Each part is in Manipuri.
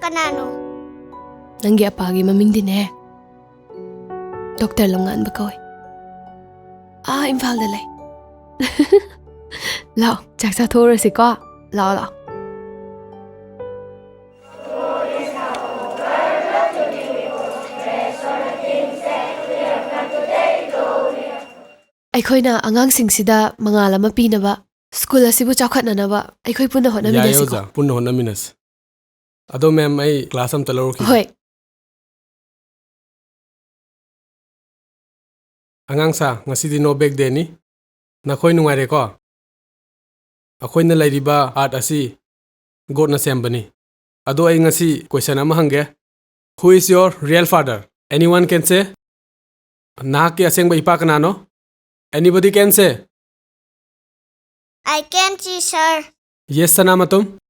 kanano? Nanggi apagi maming din eh. Doktor Longan ba ko eh? Imphal da lay. Lao, chak sa thora si ko. Lao lao. Aikhoina angangsing sida mangala mapinaba school asibu chakhatnanaba aikhoi punna honaminas ko. Punna honaminas. Ado ma'am ai class am talaro ki. Hoi. Angangsa ngasidi no back day ni. Nakhoi nungaire ko. Akhoina lairiba art asi god na sembani. Ado ai ngasi question ama hange. Who is your real father? Anyone can say? Naki asengba ipa kanano? Anybody can say? I can see, sir. Yes, Sanamatum.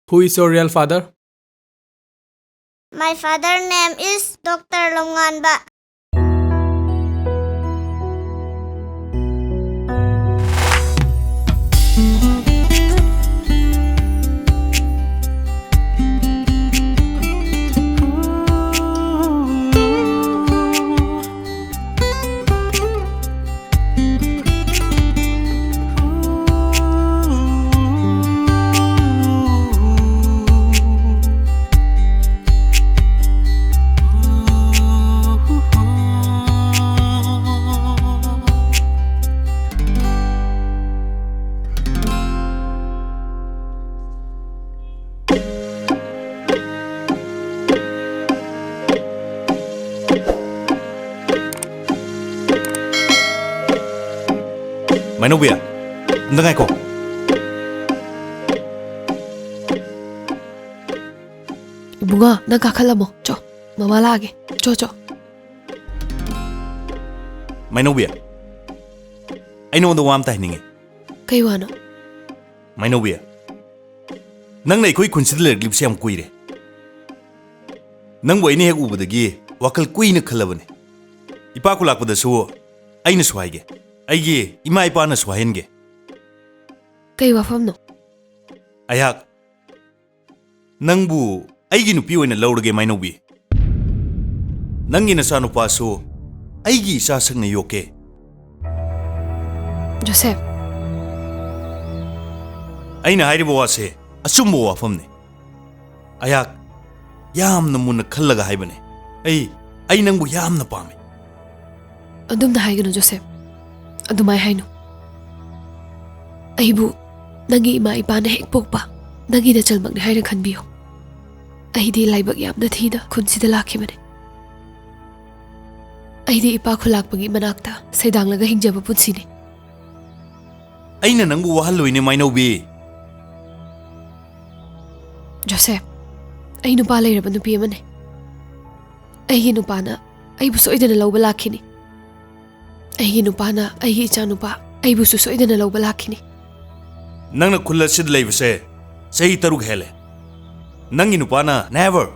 Who is your real father? My father's name is Dr. Longan ba. MANAOBI, ndengai ko. Ibunga, nagkakala mo. Cho, mama lagi. Cho. MANAOBI, I know the wam tahningi. Kayo ano? MANAOBI, nang na iko'y consider glip siyam kuire. Nang buhay ni hek ubadagi, wakal kuy na kalabane. Ipakulak pa da suwo, ay naswayge. Aigi, ima ipa na swahenge. Kayo wafam no? Ayak, nang bu, aigi nupi na laurage MANAOBI. Nang inasa no paso, aigi isasang na yoke. Joseph. Ay na hayri bawase, asumbo wafam ne. Ayak, yam na muna kalaga haibane. Ay nang bu yam na pame. Adum na hay gano, Joseph. Adumay hay no. Aibu, nangi ima ipa na hekpok pa. Nangi na chalmag na hay na kanbiyo. Ay di laibag yam na thida kun sida laki mane. Ay di ipa kulak pag imanakta sa idang laga hingjaba punsini. Ay na nang buwahaloy ni MANAOBI. Joseph, ay nupa layra ba nupi man eh. Ay nupa na, ay busoy na nalaw balaki ni. Ay nupa na, ay icha nupa, ay bususoy na nalaw balaki ni. Nang nakulat sid laybase, sa itarug hele. Nang inupa na, never.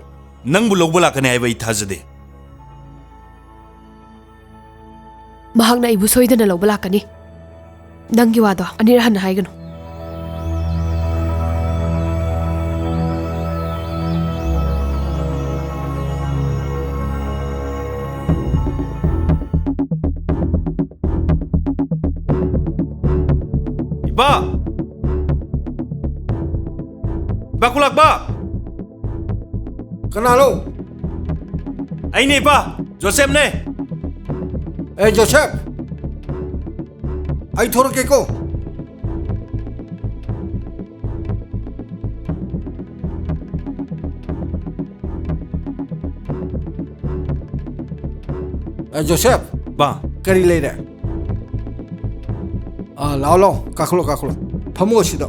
Nang bulaw balaka ni ay ba itazade. Mahang na ibusoy na nalaw balaka ni. Nang giwado, anirahan na hay gano. Ba! Bakulak ba? Kanalo? Ay ni ba? Joseph ne? Joseph! Ay thoro ke ko? Joseph! Ba? Kari leire? Lao, kaklo. Pamu sido.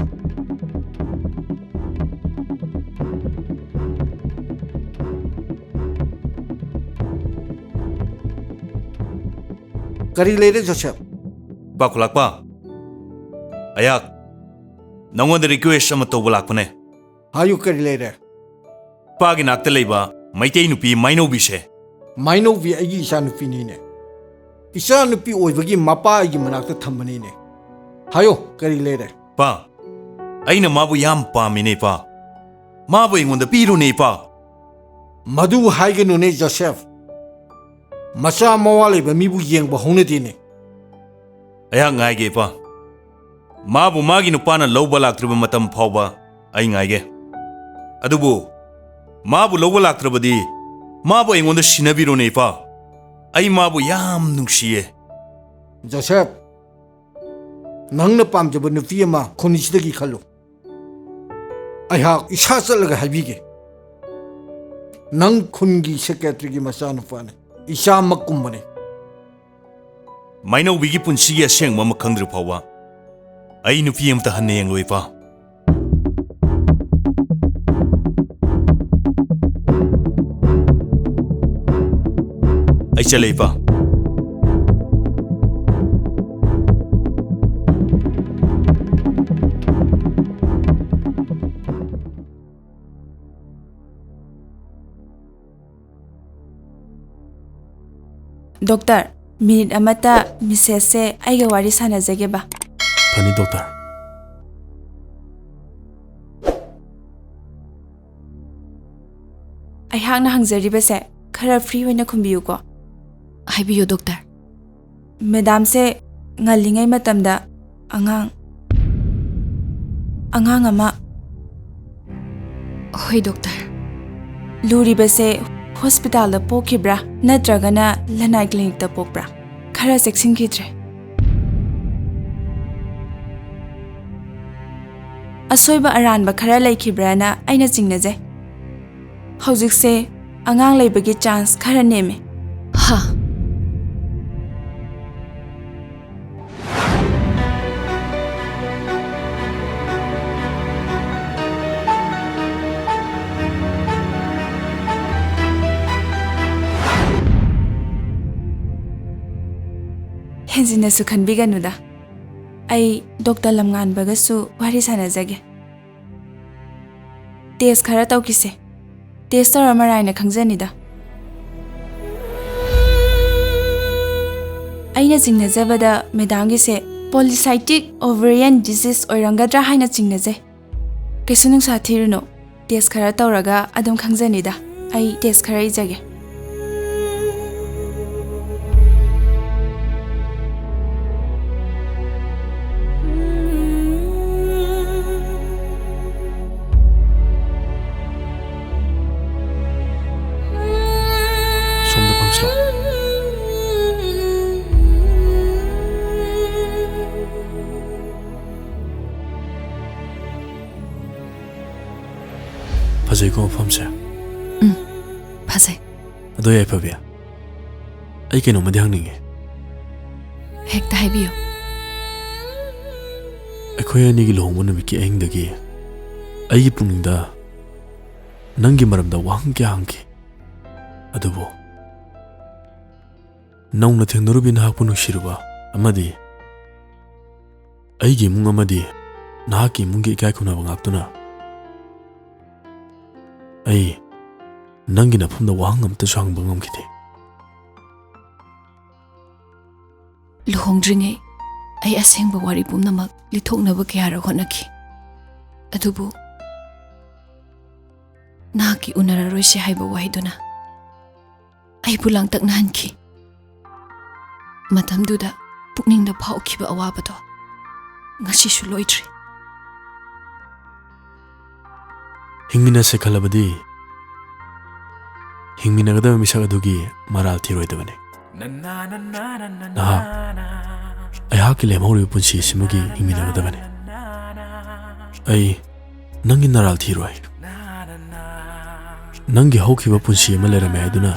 Kari leire Joseph? Bakulak ba? Ayak, nangon da request sama to balak pane. Hayu kari leire? Pagi nakta leba, maitei nupi MANAOBI se. MANAOBI agi isa nupi ni ne. Isa nupi oibagi mapa agi manakta thambani ne. Hayo kari leire? Pa, ay na mabu yam pa mine pa. Mabu ingonda pirune ipa. Madu haiganu Joseph. Masa mawale ba mibu yeng ba honedine. Ayah ngaige ipa. Mabu magi nupana lawba laktriba matam phawba ai ngaige. Adubu mabu lawba laktrabadi mabu ingonda sinabirune ipa. Ai mabu yam nungsiye. Joseph. Nangna pamjaba nupi ama khonisidagi khallo. Ayah isa chalaga habige. Nang khungi secretary gi masa nupane. Isa makumbane. Manaubi gi punsigi aseng mama khangdri phawba. Ai nupi amta hanne yang loipa. Ai chaleipa. Doctor, minute amata Mrs. se aiga wari sanajage ba. Fani doctor. Ai hangna hangjariba se khara free hoina khumbiyu ko. Haibiyo doctor. Madam se ngalingai matamda angang ama Hoi doctor. luriba se hospital da pokibra natragana lanai clinic da pokbra khara section kitre asoiba aranba khara laikibra na aina chingnaje hojik se angang leibagi chance khara neme Ha. Henzina su khanbiganuda ai Dr. Lamngan bagasu wari sanajage test khara tawkise test tor amaraina khangjanida aina jingnajabada madam gi se polycystic ovarian disease oirangadra haina jingnaje kesunung sathiruno test khara tawraga adum khangjanida ai test khara ijage Fazay ko mafam siya. Fazay. Ado yay pabiya. Ay kino madihang Hekta haibiyo. Akoy anigi luhong mo namiki ayang dagi. Ay ipungda. Nanggi maramda wahangki hangki. Adubo. Naung na tingnarubi na hakpo nungshiruba. Amadi. Ay gimung amadi. Nahaki mungi ikay kunabang akto na. Ay, nanggi na pumda wahang amta siyang bangam kiti. Luhong dringay ay asengba wari pumnamak lithok na ba kaya ra honaki. Adubu, naki unararoy siya haiba wahido na. Ay bulang taknahan ki. Matamduda, pukning na pao kiba awaba to. Ngasi suloydri. Hingmina se kalabadi. Hingmina gada misaga dugi maral tiroy dabane. Naha, ay hakile mauri punsi simugi hingmina gada bane. Ay nangi naral tiroy. Nangi haukiba punsi malera me ayduna.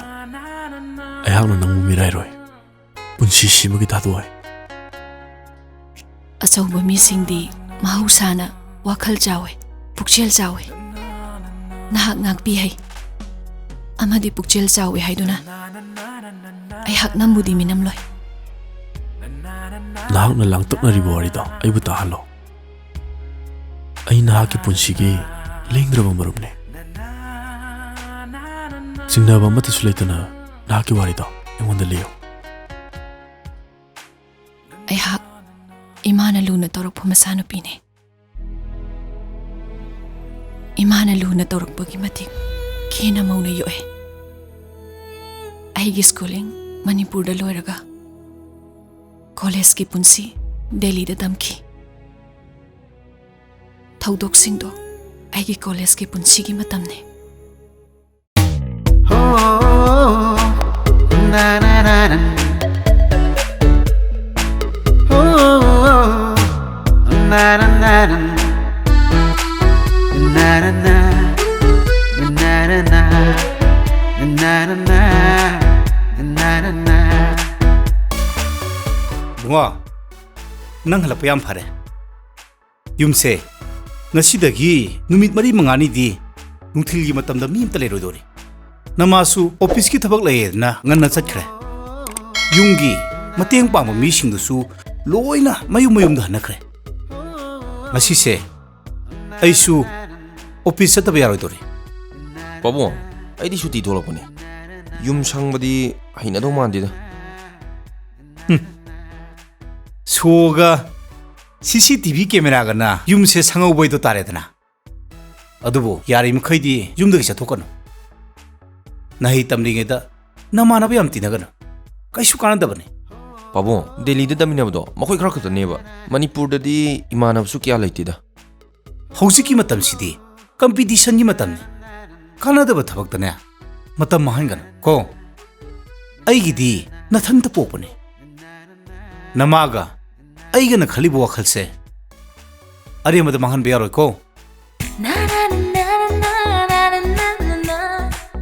Ay hakna nangu miray roy. Punsi simugi taduay. Asawba misingdi mahusana wakal jawe, pukchel jawe. Nahak ngakbihay. Amadi pukchel jawe hayduna. Ay hak nambudi minamloy. Nahak na lang tok na ribawari daw ay butahalo. Ay nahaki punsigi lengdrabang marumne. Singnaba mata sulayta na nahaki wari daw ay wanda liyo. Ay hak imana luna torok pumasano pine. Imana luna tawrakpagi matik kena mauna yoe. Aigi schooling Manipur da loiraga. College ki punsi Delhi da damki. Thaudok singdo aigi college ki punsi ki matamne. Na na na na. Na na na na. Na na na. Na na na. Na na na. Na na na. Bunga, nang halap yam phare. Yumse, ngasidagi numit mari mangani di nungthil gi matamda mi amta leroi dori. Namasu office ki thabak lai na nganna chakre. Yungi mateng pangba mi singdusu loina mayum da nakre. Ngasi se aisu office ta bayaroi dori. Pabong, ai di suti tholapani. Yum sangbadi haina do mandida. Soga CCTV camera gana yumse sangau boy do tare dana. Adubo yari mkhaidi yumdagi chathokano. Nahi tamlinge da namana bi amti nagana. Kaisu kana dabani. Pabong, Delhi da daminabdo makoi khara khata neba. Manipur da di imanabsu kya laitida. Hausi matam sidi competition gi matam ni. Kana da bathabak tane. Matam mahangana ko. Aigi di nathanta popane. Namaga aigana khalibu wakhal se are mad mahan biyaroi ko.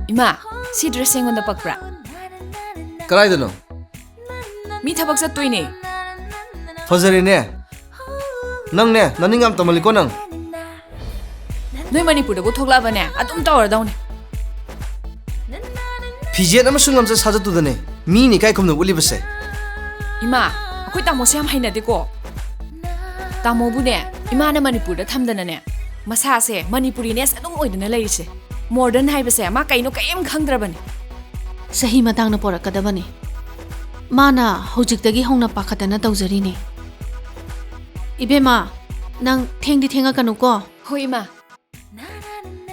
Ima, si dressing on the pakpra. Karaidano. Mi thabak chattoine. Fazare ne. Nang ne naningam tamali ko nang. Noi Manipur da go thokla bane atum tawar daune. Fijet amasung amsa sajatu dane. Mi ni kai khumna uli base. Ima, akhoi tamo se am haina de ko. Tamo bu ne, ima na Manipur da thamdana ne. Masa se Manipuri ne adum oidana leise. Modern haibase ma kaino kaim khangdrabani. Sahi matang na porakadabani. Mana hojiktagi hongna pakhatana tawjarini. Ibema nang thengdi thenga kanu ko. Hoi ma.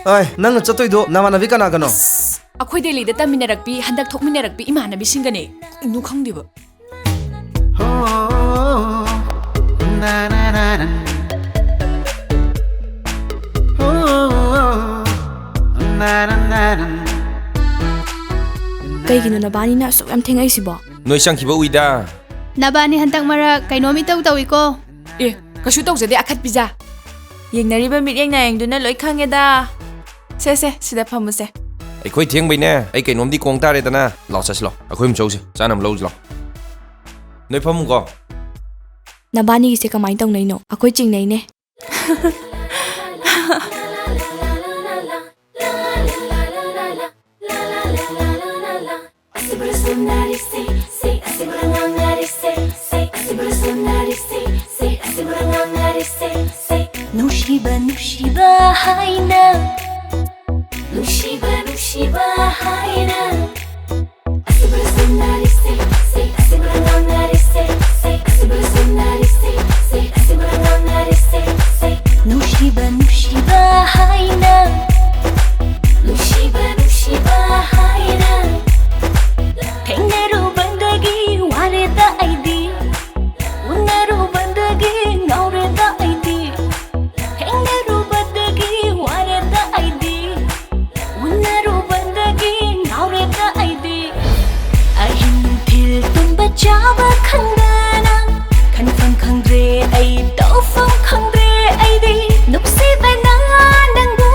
Ai, nang chatoi do namana bi kana kano. Akhoi Delhi da taminarakpi handak thokminarakpi imana bi singane. Nu khangdiba. Na na na na. Na na na na. Kaigino nabani na so am thengai sibo. Noi sangkiba uida. Nabani hantak mara kainomi tawi ko. E, kasu tawjade akhat pija. Yengnariba mityeng na yengduna loi khangeda. Se sida phamuse. Akhoi theng baine, ai kainomdi kong tare dana. Law chaslo. Akhoi mchause. Chanam lo jlo. Noi phamu ko. Nabani se kamai tong nei no. Akhoi ching nei ne. Nushiba haina. Nushiba haina. Asibra sunari say asibra nangari say asibra sunari say asibra nangari say Nushiba haina. Nushiba haina. Hengaru bandagi wareda aidi. Unaru bandagi naureda aidi. Hengaru bandagi wareda aidi. Unaru bandagi naureda aidi. Ahin thil tumba chaba khandana. Khanfam khangre ai tawfam khangre ai di. Nupsi bana nangu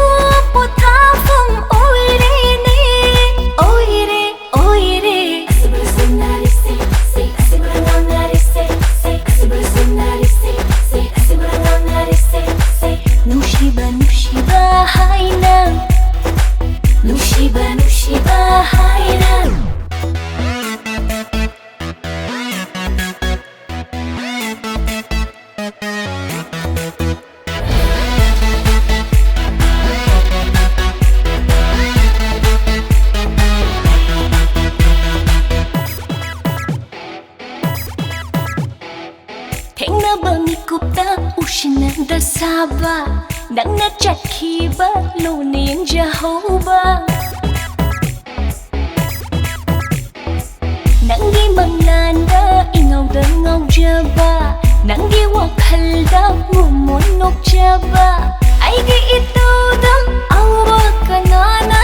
potha fam oire ne. Oire. Asibra sunari say asibra nangari say asibra sunari say asibra nangari say Nushiba haina. Nushiba haina. Tengna bangi kupta ushinanda saba. ꯅꯪꯅ ꯆꯠꯈꯤꯕ ꯂꯣꯅꯦꯟꯖꯍꯧꯕ ꯅꯪꯒꯤ ꯃꯪꯂꯥꯟꯗ ꯏꯉꯧꯗ ꯉꯧꯖꯕ ꯅꯪꯒꯤ ꯋꯥꯈꯜꯗ ꯃꯣꯃꯣꯟ ꯅꯣꯛꯆꯕ ꯑꯩꯒꯤ ꯏꯇꯧꯗ ꯑꯋꯥ ꯀꯅꯥꯅ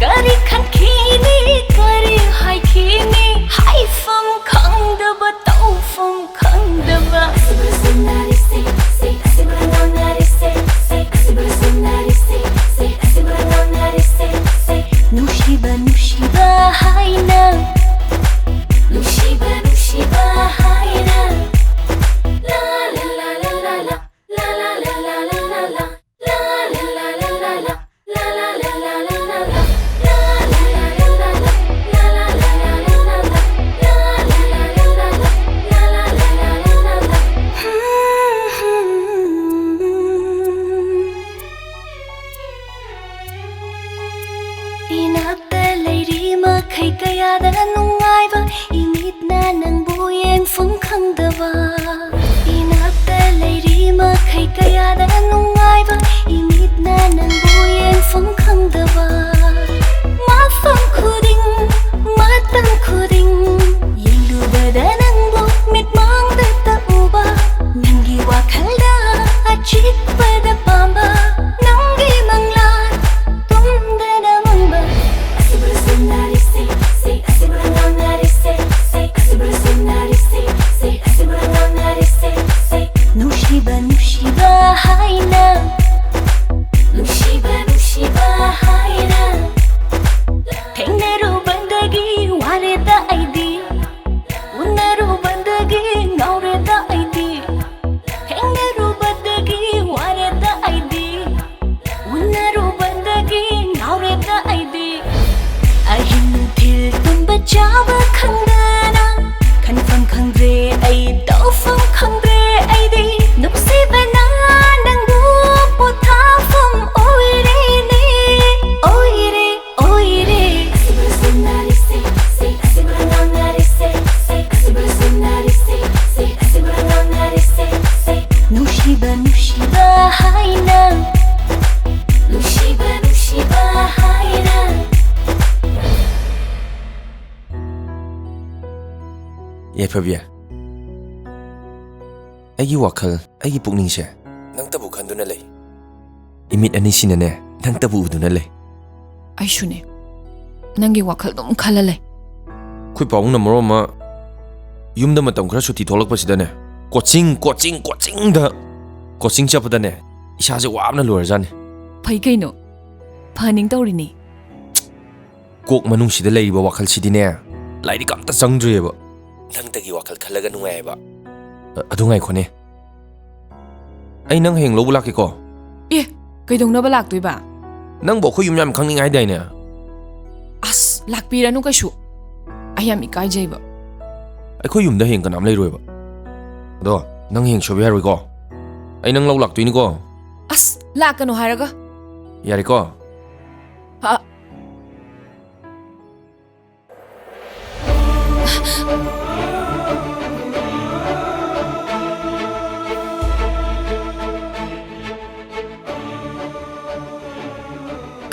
ꯀꯔꯤ ꯈꯟꯈꯤꯅꯤ ꯀꯔꯤ ꯍꯥꯏꯈꯤꯅꯤ ꯍꯥꯏꯐꯝ ꯈꯪꯗꯕ ꯇꯧꯐꯝ ꯈꯪꯗꯕ 누시바 누시바 하이나 누시바 누시바 하이나 라라라라라라 라라라라라라 라라라라라라 라라라라라라 Inakta lady makhay kaya da nungayba Init na nang buyen fung khangdaba Inakta lady makhay kaya da nungayba Init na nang buyen fung khangdaba Mafam khuding matang khuding Yengdubada nang bu mitmang da tauba Nangi wakhalda achikpada pamba Nangi manglan tumdana mamba Asibrasunari say asibrasunari say Nushiba nushiba haina Nushiba nushiba haina Thengnaru bandagi wareda aidi Unnaru bandagi ngaureda aidi Thengnaru bandagi wareda aidi Unnaru bandagi ngaureda aidi Ahin thil tumba chaba khangdana Khanfam khangdre ai taufam khandre ai di Nupsibana nangbu pothafam oire ne oire oire Asibrasunari say asibrasunari say Nushiba nushiba haina Nushiba nushiba haina ꯌꯥꯏꯐꯕꯤ ꯑꯩꯒꯤ ꯋꯥꯈꯜ ꯑꯩꯒꯤ ꯄꯨꯛꯅꯤꯡꯁꯦ ꯅꯪꯇꯕꯨ ꯈꯟꯗꯨꯅ ꯂꯩ ꯏꯃꯤꯠ ꯑꯅꯤꯁꯤꯅꯅꯦ ꯅꯪꯇꯕꯨ ꯎꯗꯨꯅ ꯂꯩ ꯑꯩꯁꯨꯅꯦ ꯅꯪꯒꯤ ꯋꯥꯈꯜ ꯑꯗꯨꯝ ꯈꯜꯂ ꯂꯩ ꯑꯩꯈꯣꯏ ꯄꯥꯕꯨꯡꯅ ꯃꯔꯣꯟ ꯑꯃ ꯌꯨꯝꯗ ꯃꯇꯝ ꯈꯔ ꯁꯨꯇꯤ ꯊꯣꯛꯂꯛꯄꯁꯤꯗꯅꯦ ꯀꯣꯆꯤꯡ ꯆꯠꯄꯗꯅꯦ ꯏꯁꯥꯁꯦ ꯋꯥꯕꯅ ꯂꯣꯏꯔꯖꯥꯠꯅꯤ ꯐꯩ ꯀꯩꯅꯣ ꯐꯅꯤꯡ ꯇꯧꯔꯤꯅꯤ ꯀꯣꯛ ꯃꯅꯨꯡꯁꯤꯗ ꯂꯩꯔꯤꯕ ꯋꯥꯈꯜꯁꯤꯗꯤꯅꯦ ꯂꯥꯏꯔꯤꯛ ꯑꯝꯇ ꯆꯪꯗ꯭ꯔꯤꯑꯕ ꯅꯪꯇꯒꯤ ꯋꯥꯈꯜ ꯈꯜꯂꯒ ꯅꯨꯡꯉꯥꯏꯑꯕ ꯑꯗꯨ ꯉꯥꯏꯈꯣꯅꯦ ꯑꯩ ꯅꯪ ꯍꯌꯦꯡ ꯂꯧꯕ ꯂꯥꯛꯀꯦꯀꯣ ꯑꯦ ꯀꯩꯗꯧꯅꯕ ꯂꯥꯛꯇꯣꯏꯕ ꯅꯪꯕꯨ ꯑꯩꯈꯣꯏ ꯌꯨꯝ ꯌꯥꯝ ꯈꯪꯅꯤꯡꯉꯦ ꯍꯥꯏꯗꯥꯏꯅꯦ ꯑꯁ ꯂꯥꯛꯄꯤꯔꯅꯨ ꯀꯩꯁꯨ ꯑꯩ ꯌꯥꯝ ꯏꯀꯥꯏꯖꯩꯕ ꯑꯩꯈꯣꯏ ꯌꯨꯝꯗ ꯍꯌꯦꯡ ꯀꯅꯥꯝ ꯂꯩꯔꯣꯏꯕ ꯑꯗꯣ ꯅꯪ ꯍꯌꯦꯡ ꯁꯣꯏꯕ ꯌꯥꯔꯣꯏꯀꯣ ꯑꯩ ꯅꯪ ꯂꯧ ꯂꯥꯛꯇꯣꯏꯅꯤꯀꯣ ꯑꯁ ꯂꯥꯛꯀꯅꯨ ꯍꯥꯏꯔꯒ ꯌꯥꯔꯦꯀꯣ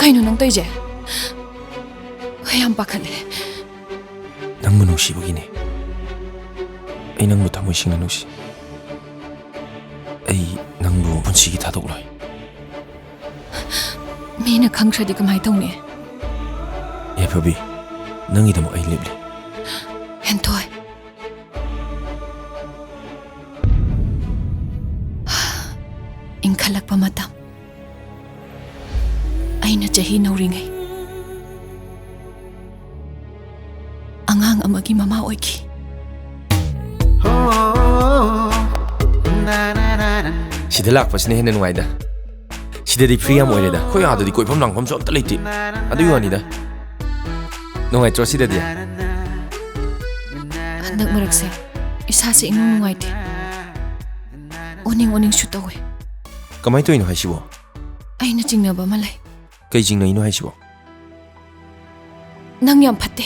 ꯀꯩꯅꯣ ꯅꯪ ꯇꯧꯏꯁꯦ ꯌꯥꯝ ꯄꯥꯈꯠꯂꯦ ꯅꯪꯕꯨ ꯅꯨꯡꯁꯤꯕꯒꯤꯅꯦ ꯑꯩ ꯅꯪꯕꯨ ꯊꯃꯣꯏ ꯁꯦꯡꯅ ꯅꯨꯡꯁꯤ ꯑꯩ ꯅꯪꯕꯨ ꯄꯨꯟꯁꯤꯒꯤ ꯊꯥꯗꯣꯛꯂꯣꯏ ꯃꯤꯅ ꯈꯪꯈ꯭ꯔꯗꯤ ꯀꯃꯥꯏ ꯇꯧꯅꯤ ꯌꯥꯏꯐꯕꯤ ꯅꯪꯒꯤꯗꯃꯛ ꯑꯩ ꯂꯦꯞꯂꯤ ꯍꯦꯟꯊꯣꯏ ꯏꯪꯈꯠꯂꯛꯄ ꯃꯇꯝ ꯑꯩꯅ ꯆꯍꯤ ꯅꯧꯔꯤꯉꯩ ꯑꯉꯥꯡ ꯑꯃꯒꯤ ꯃꯃꯥ ꯑꯣꯏꯈꯤ ꯁꯤꯗ ꯂꯥꯛꯄꯁꯤꯅ ꯍꯦꯟꯅ ꯅꯨꯡꯉꯥꯏꯗ ꯁꯤꯗꯗꯤ ꯐ꯭ꯔꯤ ꯌꯥꯝ ꯑꯣꯏꯔꯦꯗ ꯑꯩꯈꯣꯏ ꯑꯥꯗꯗꯤ ꯀꯣꯏꯐꯝ ꯂꯥꯡꯐꯝꯁꯨ ꯑꯝꯇ ꯂꯩꯇꯦ ꯑꯗꯨꯒꯤ ꯋꯥꯅꯤꯗ ꯅꯨꯡꯉꯥꯏꯇ꯭ꯔꯣ ꯁꯤꯗꯗꯤ ꯍꯟꯗꯛ ꯃꯔꯛꯁꯦ ꯏꯁꯥꯁꯦ ꯏꯅꯨꯡ ꯅꯨꯡꯉꯥꯏꯇꯦ ꯑꯣꯅꯤꯡꯁꯨ ꯇꯧꯋꯦ ꯀꯃꯥꯏ ꯇꯧꯔꯤꯅꯣ ꯍꯥꯏꯁꯤꯕꯣ ꯑꯩꯅ ꯆꯤꯡꯅꯕ ꯑꯃ ꯂꯩ ꯀꯩ ꯆꯤꯡꯅꯩꯅꯣ ꯍꯥꯏꯁꯤꯕꯣ ꯅꯪ ꯌꯥꯝ ꯐꯠꯇꯦ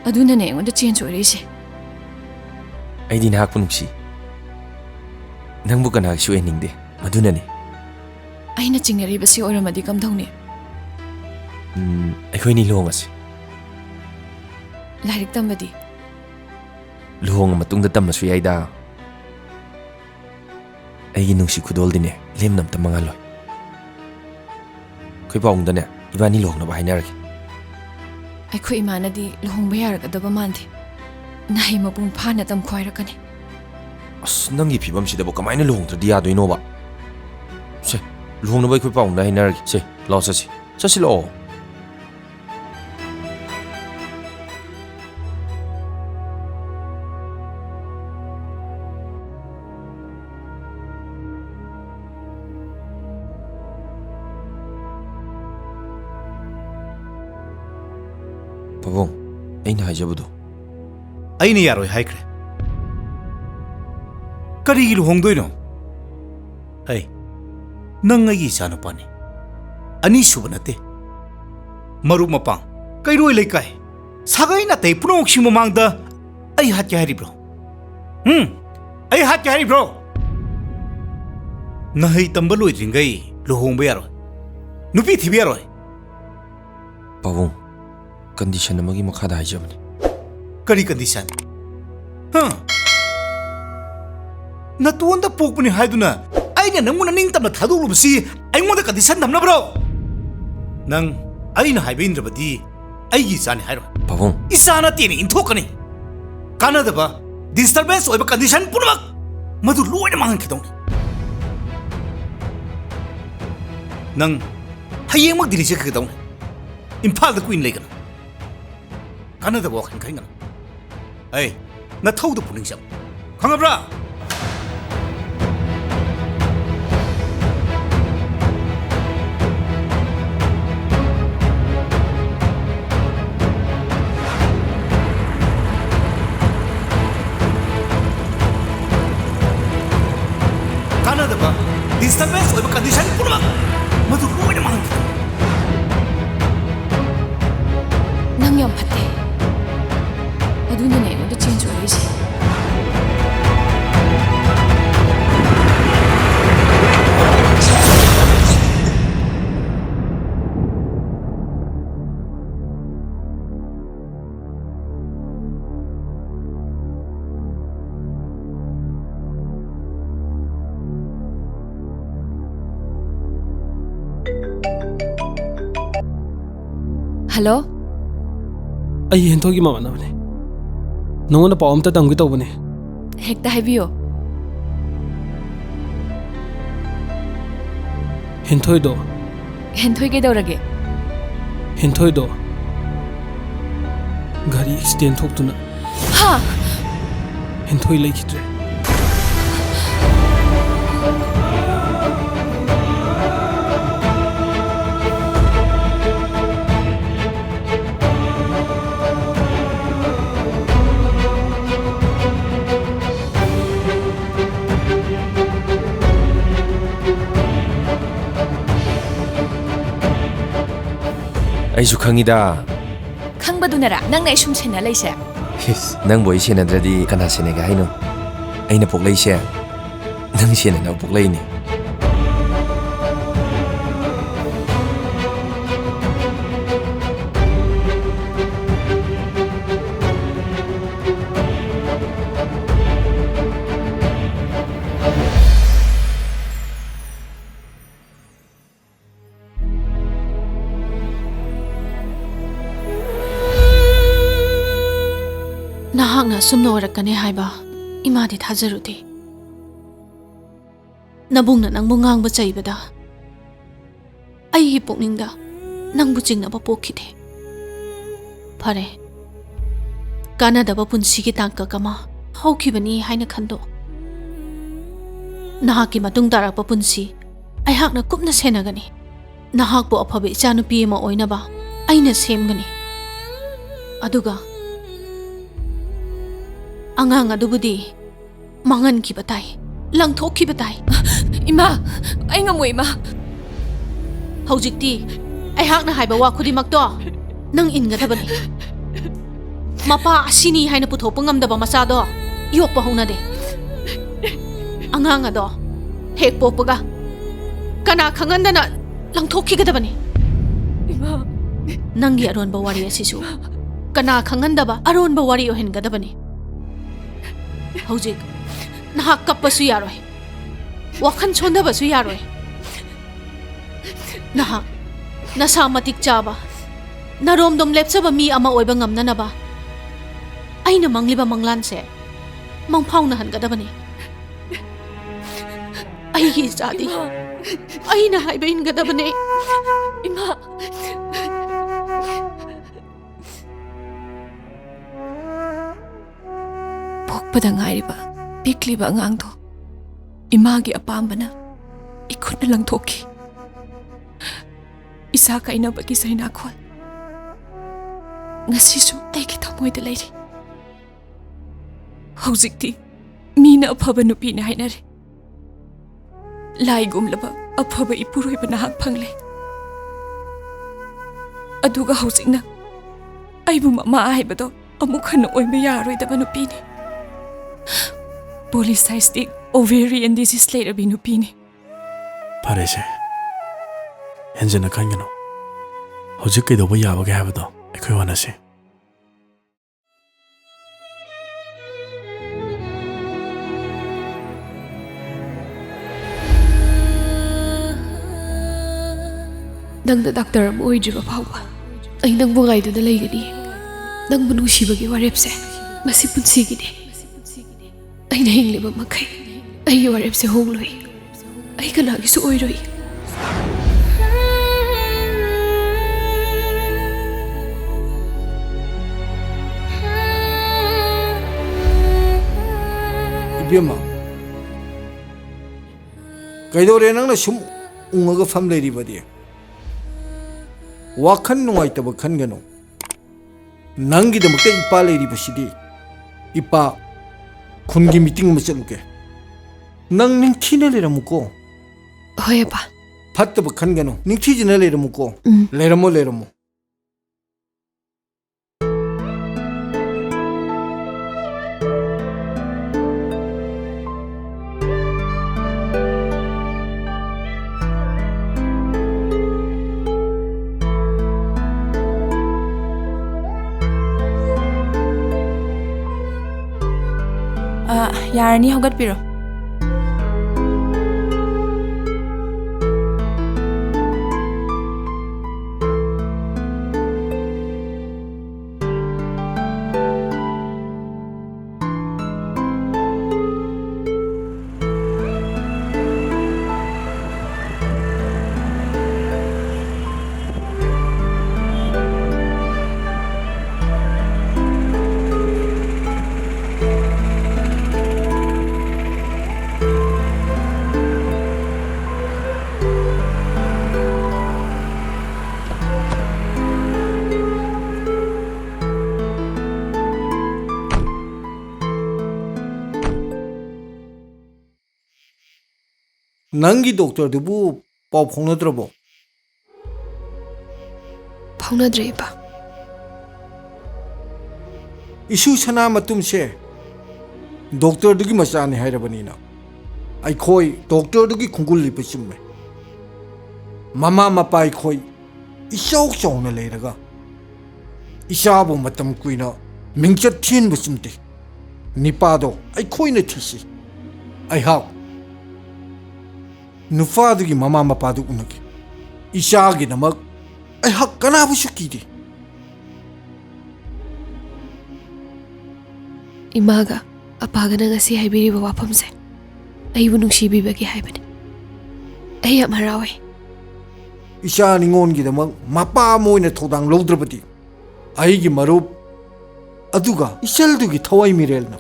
ꯑꯗꯨꯅꯅꯦ ꯑꯩꯉꯣꯟꯗ ꯆꯦꯟꯖ ꯑꯣꯏꯔꯛꯏꯁꯦ ꯑꯩꯗꯤ ꯅꯍꯥꯛꯄꯨ ꯅꯨꯡꯁꯤ ꯅꯪꯕꯨ ꯀꯅꯥꯒꯤꯁꯨ ꯑꯣꯏꯅꯤꯡꯗꯦ ꯃꯗꯨꯅꯅꯦ ꯑꯩꯅ ꯆꯤꯡꯅꯔꯤꯕꯁꯤ ꯑꯣꯏꯔꯝꯃꯗꯤ ꯀꯝꯗꯧꯅꯤ? ꯑꯩꯈꯣꯏꯅꯤ ꯂꯨꯍꯣꯡꯉꯁꯤ. ꯂꯥꯏꯔꯤꯛ ꯇꯝꯕꯗꯤ? ꯂꯨꯍꯣꯡꯉ ꯃꯇꯨꯡꯗ ꯇꯝꯃꯁꯨ ꯌꯥꯏꯗ. ꯑꯩꯒꯤ ꯅꯨꯡꯁꯤ ꯈꯨꯗꯣꯜꯗꯤꯅꯦ ꯂꯦꯝꯅ ꯑꯝꯇ ꯃꯥꯡꯍꯜꯂꯣꯏ. ꯑꯩꯈꯣꯏ ꯄꯥꯎꯡꯗꯅꯦ ꯏꯕꯥꯅꯤ ꯂꯨꯍꯣꯡꯅꯕ ꯍꯥꯏꯅꯔꯒꯦ. ꯑꯩꯈꯣꯏ ꯏꯃꯥꯅꯗꯤ ꯂꯨꯍꯣꯡꯕ ꯌꯥꯔꯒꯗꯕ ꯃꯥꯟꯗꯦ. ꯅꯍꯩ ꯃꯄꯨꯡ ꯐꯥꯅ ꯇꯝꯈꯣꯏꯔꯛꯀꯅꯤ. ꯑꯁ ꯅꯪꯒꯤ ꯐꯤꯕꯝꯁꯤꯗꯕꯨ ꯀꯃꯥꯏꯅ ꯂꯨꯍꯣꯡꯗ꯭ꯔꯗꯤ ꯌꯥꯗꯣꯏꯅꯣꯕ? ꯁꯦ ꯂꯨꯍꯣꯡꯅꯕ ꯑꯩꯈꯣꯏ ꯄꯥꯎꯡꯗ ꯍꯥꯏꯅꯔꯒꯦ. ꯁꯦ ꯂꯥꯛꯑꯣ ꯆꯠꯁꯤ. ꯆꯠꯁꯤ ꯂꯥꯛꯑꯣ. ꯄꯥꯕꯨꯡ, ꯑꯩꯅ ꯍꯥꯏꯖꯕꯗꯣ. ꯑꯩꯅ ꯌꯥꯔꯣꯏ ꯍꯥꯏꯈ꯭ꯔꯦ. ꯀꯔꯤꯒꯤ ꯂꯨꯍꯣꯡꯗꯣꯏꯅꯣ? ꯍꯩ, ꯅꯪ ꯑꯩꯒꯤ ꯏꯆꯥꯅꯨꯄꯥꯅꯤ. ꯑꯅꯤꯁꯨꯕ ꯅꯠꯇꯦ. ꯃꯔꯨꯞ ꯃꯄꯥꯡ, ꯀꯩꯔꯣꯏ ꯂꯩꯀꯥꯏ, ꯁꯥꯒꯩ ꯅꯥꯇꯩ ꯄꯨꯝꯅꯃꯛꯁꯤꯡ ꯃꯃꯥꯡꯗ ꯑꯩ ꯍꯥꯠꯀꯦ ꯍꯥꯏꯔꯤꯕ꯭ꯔꯣ? ꯑꯩ ꯍꯥꯠꯀꯦ ꯍꯥꯏꯔꯤꯕ꯭ꯔꯣ? ꯅꯍꯩ ꯇꯝꯕ ꯂꯣꯏꯗ꯭ꯔꯤꯉꯩ ꯂꯨꯍꯣꯡꯕ ꯌꯥꯔꯣꯏ. ꯅꯨꯄꯤ ꯊꯤꯕ ꯌꯥꯔꯣꯏ. ꯄꯥꯕꯨꯡ, ꯀꯟꯗꯤꯁꯟ ꯑꯃꯒꯤ ꯃꯈꯥꯗ ꯍꯥꯏꯖꯕꯅꯤ. ꯀꯔꯤ ꯀꯟꯗꯤꯁꯟ? ꯅꯇꯣꯟꯗ ꯄꯣꯛꯄꯅꯤ ꯍꯥꯏꯗꯨꯅ ꯑꯩꯅ ꯅꯪꯕꯨ ꯅꯤꯡꯇꯝꯅ ꯊꯥꯗꯣꯛꯂꯨꯕꯁꯤ ꯑꯩꯉꯣꯟꯗ ꯀꯟꯗꯤꯁꯟ ꯊꯝꯅꯕ꯭ꯔꯣ? ꯅꯪ ꯑꯩꯅ ꯍꯥꯏꯕ ꯏꯟꯗ꯭ꯔꯕꯗꯤ ꯑꯩꯒꯤ ꯏꯆꯥꯅꯤ ꯍꯥꯏꯔꯣꯏ. ꯄꯥꯕꯨꯡ, ꯏꯆꯥ ꯅꯠꯇꯦꯅ ꯏꯟꯊꯣꯛꯀꯅꯤ. ꯀꯥꯟꯅꯗꯕ, ꯗꯤꯁꯇꯔꯕꯦꯟꯁ ꯑꯣꯏꯕ ꯀꯟꯗꯤꯁꯟ ꯄꯨꯝꯅꯃꯛ ꯃꯗꯨ ꯂꯣꯏꯅ ꯃꯥꯡꯍꯟꯈꯤꯗꯧꯅꯤ. ꯅꯪ ꯍꯌꯦꯡꯃꯛ ꯗꯤꯜꯂꯤ ꯆꯠꯈꯤꯗꯧꯅꯤ. ꯏꯝꯐꯥꯜꯗ ꯀꯨꯏꯅ ꯂꯩꯒꯅꯨ. ꯀꯥꯟꯅꯗꯕ ꯋꯥꯈꯜ ꯈꯟꯒꯅꯨ. ꯑꯩ ꯅꯊꯧꯗ ꯄꯨꯛꯅꯤꯡ ꯆꯪꯉꯨ. ꯈꯪꯉꯕ꯭ꯔꯥ? ꯀꯥꯟꯅꯗꯕ, ꯗꯤꯁꯇꯔꯕꯦꯟꯁ ꯑꯣꯏꯕ ꯀꯟꯗꯤꯁꯟ ꯄꯨꯝꯅꯃꯛ ꯃꯗꯨ ꯂꯣꯏꯅ ꯃꯥꯡꯍꯟꯈꯤꯗꯧꯅꯤ. ꯅꯪ ꯌꯥꯝ ꯐꯠꯇꯦ. ꯑꯗꯨꯅꯅꯦ ꯑꯩꯉꯣꯟꯗ ꯆꯦꯟꯖ ꯑꯣꯏꯔꯤꯁꯦ. ꯍꯜꯂꯣ? ꯑꯩ ꯍꯦꯟꯊꯣꯏꯒꯤ ꯃꯃꯥꯟꯅꯕꯅꯦ. ꯅꯉꯣꯟꯗ ꯄꯥꯎ ꯑꯝꯇ ꯇꯝꯒꯦ ꯇꯧꯕꯅꯦ. ꯍꯦꯛꯇ ꯍꯥꯏꯕꯤꯌꯣ. ꯍꯦꯟꯊꯣꯏꯗꯣ. ꯍꯦꯟꯊꯣꯏ ꯀꯩꯗꯧꯔꯒꯦ? ꯍꯦꯟꯊꯣꯏꯗꯣ ꯒꯥꯔꯤ ꯑꯦꯛꯁꯤꯗꯦꯟ ꯊꯣꯛꯇꯨꯅ ꯍꯦꯟꯊꯣꯏ ꯂꯩꯈꯤꯗ꯭ꯔꯦ. ꯑꯩꯁꯨ ꯈꯪꯉꯤꯗ. ꯈꯪꯕꯗꯨꯅꯔꯥ ꯅꯪꯅ ꯑꯩ ꯁꯨꯝ ꯁꯦꯟꯅ ꯂꯩꯁꯦ? ꯅꯪꯕꯨ ꯑꯩ ꯁꯦꯟꯅꯗ꯭ꯔꯗꯤ ꯀꯅꯥ ꯁꯦꯟꯅꯒꯦ ꯍꯥꯏꯅꯣ? ꯑꯩꯅ ꯄꯣꯛꯂꯛꯏꯁꯦ ꯅꯪ ꯁꯦꯟꯅꯅꯕ ꯄꯣꯛꯂꯛꯏꯅꯤ. ꯅꯍꯥꯛꯅ ꯑꯁꯨꯝꯅ ꯑꯣꯏꯔꯛꯀꯅꯤ ꯍꯥꯏꯕ ꯏꯃꯥꯗꯤ ꯊꯥꯖꯔꯨꯗꯦ. ꯅꯕꯨꯡꯅ ꯅꯪꯕꯨ ꯉꯥꯡꯕ ꯆꯩꯕꯗ ꯑꯩꯒꯤ ꯄꯨꯛꯅꯤꯡꯗ ꯅꯪꯕꯨ ꯆꯤꯡꯅꯕ ꯄꯣꯛꯈꯤꯗꯦ. ꯐꯔꯦ, ꯀꯥꯟꯅꯗꯕ ꯄꯨꯟꯁꯤꯒꯤ ꯇꯥꯡꯀꯛ ꯑꯃ ꯍꯧꯈꯤꯕꯅꯤ ꯍꯥꯏꯅ ꯈꯟꯗꯣꯛ. ꯅꯍꯥꯛꯀꯤ ꯃꯇꯨꯡ ꯇꯥꯔꯛꯄ ꯄꯨꯟꯁꯤ ꯑꯩꯍꯥꯛꯅ ꯀꯨꯞꯅ ꯁꯦꯟꯅꯒꯅꯤ. ꯅꯍꯥꯛꯄꯨ ꯑꯐꯕ ꯏꯆꯥꯅꯨꯄꯤ ꯑꯃ ꯑꯣꯏꯅꯕ ꯑꯩꯅ ꯁꯦꯝꯒꯅꯤ. ꯑꯗꯨꯒ ꯑꯉꯥꯡ ꯑꯗꯨꯕꯨꯗꯤ ꯃꯥꯡꯍꯟꯈꯤꯕ ꯇꯥꯏ, ꯂꯪꯊꯣꯛꯈꯤꯕ ꯇꯥꯏ. ꯏꯃꯥ, ꯑꯩ ꯉꯝꯃꯣꯏ ꯏꯃꯥ. ꯍꯧꯖꯤꯛꯇꯤ ꯑꯩꯍꯥꯛꯅ ꯍꯥꯏꯕ ꯋꯥ ꯈꯨꯗꯤꯡꯃꯛꯇꯣ ꯅꯪ ꯏꯟꯒꯗꯕꯅꯤ. ꯃꯄꯥ ꯑꯁꯤꯅꯤ ꯍꯥꯏꯅ ꯄꯨꯊꯣꯛꯄ ꯉꯝꯗꯕ ꯃꯆꯥꯗꯣ ꯌꯣꯛꯄ ꯍꯧꯅꯗꯦ. ꯑꯉꯥꯡ ꯑꯗꯣ ꯍꯦꯛ ꯄꯣꯛꯄꯒ kana khangandana langthokhigadabani nangi aronba wari asisu kana khangandaba aronba wari ohengadabani hojik nahak kappasu yaroi wakhan chondabasu yaroi nahak nasa matik chaba naromdom lepchaba mi ama oiba ngamnanaba aina mangliba manglanse mangphawna hangadabani aigi jadi aina haiba ingadabani ima pokpada ngairiba pikliba angangdo imagi apambana ikutna langthoki isa kainabagi saina khol ngasisu aigi thamoida leiri hojikti mina aphaba nupi na hainare lai gumlaba aphaba ipuroi bana hak phangle aduga hojikna aibu mama haibado amuk hana oiba yaroi daba nupi ni polycystic ovarian disease leirabi nupi ni farese henjana khangano hojik ke doba yabaga habado ekhoi wanase nangda doctor am oidriba phawba ai nangbu ngaiduna leigani nangbu nusibagi warepse masi punsigini aina hingliba makai ai warepse hongloi ai kanagi su oiroi ibema kaidore nangna sum ungaga fam leiribadi wakhan nungaitaba khangano nangi damakta ipa leiribasidi ipa khungi meeting ma chaluke nang ningthina leramuko hoyaba fattaba khangano ningthijina leramuko leramo yarani hogatpiro nangi doctor dubu paw phongnadrabo phawnadreba isu sana matumse doctor dugi machani hairabanina ai khoi doctor dugi khungul lipachimme mama mapai khoi isok chongna leiraga isabu matam kuina mingchat thin busumte nipado ai khoi na thisi ai haw nufadugi mama mapadu unagi ishagi namak ai hak kana bu shukidi imaga apagana ngasi haibiri wafamse aibu nungsibibagi haibani ai am harawe isha ningon gi damak mapa moina thodang lodrabati ai gi marup aduga isel dugi thawai mirelna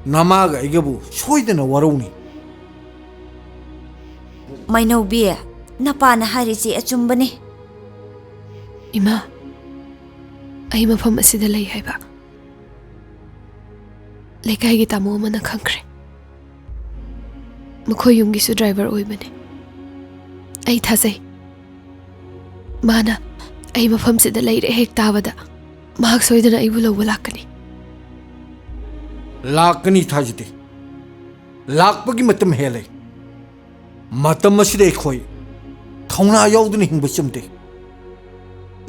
namaga igabu soidana waroni MANAOBI napana harisi achumbani ima ai mafam asida lei haiba lekai gi tamo mana khangre makhoi yumgi su driver oibane ai thasai mana ai mafam sida leire hek tawada mahak soidana ai bulo lakani thajite lakpagi matam hele matam asida khoi thongna yauduni hingba chimte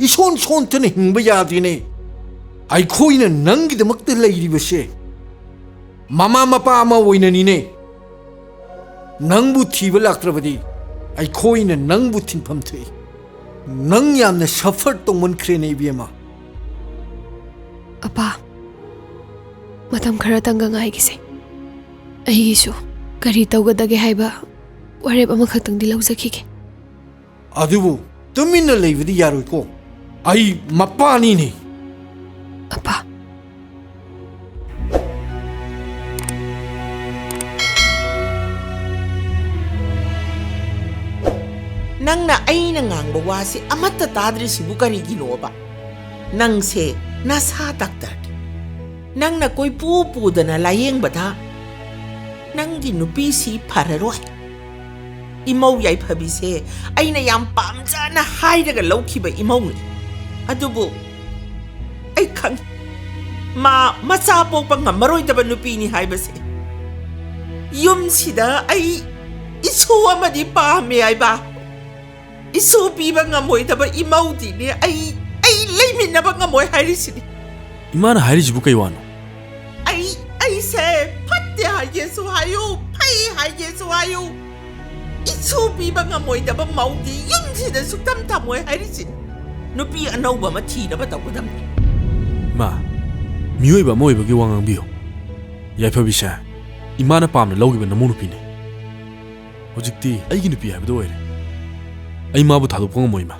ison son tane hingba yadine ai khoi na nangi damakta lairi base mama mapa ama woina ni ne nangbu thiba laktrabadi ai khoi na nangbu thinpham thei nang yamna suffer tongmon khrene biema apa matam khara tanga ngai gise ai su kari tawgadage haiba warep ama khatang di lawzakhige adubu tumina leibidi yaroi ko ai mapani ni apa nangna aina ngangba wasi amatta tadri sibu kari ginoba nangse nasa doctor nangna koi pu dana layeng bada nangi nupi si pararoi imau yai phabi se aina yam pamjana haidaga lawkhiba imau ni adubu ai khang macha pokpa ngamaroi daba nupi ni haibase yum sida ai isu amadi pame ai ba isu piba ngamoi daba imau di ne ai leiminaba ngamoi hairisini imana hairijibu kai wano ai se patte hayesu hayu pai hayesu hayu isu piba ngamoi daba maudi yum sida suktam tamoi hairisini nupi anauba ma thi daba tawdam ma miyoiba moibagi wangang biyo yaifa bisa imana pamna lawgiba namu nupi ne hojikti aigi nupi haibdo oire ai mabu thadu ponga moima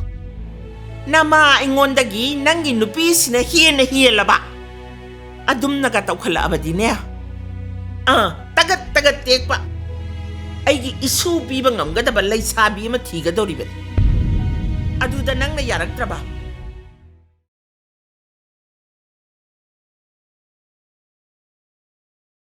nama ingondagi nangi nupi sina hielaba adum naga tawkhala abadine tagat tekpa aigi isu piba ngamgadaba laisabi ma thigadoribani aduda nangna yaraktraba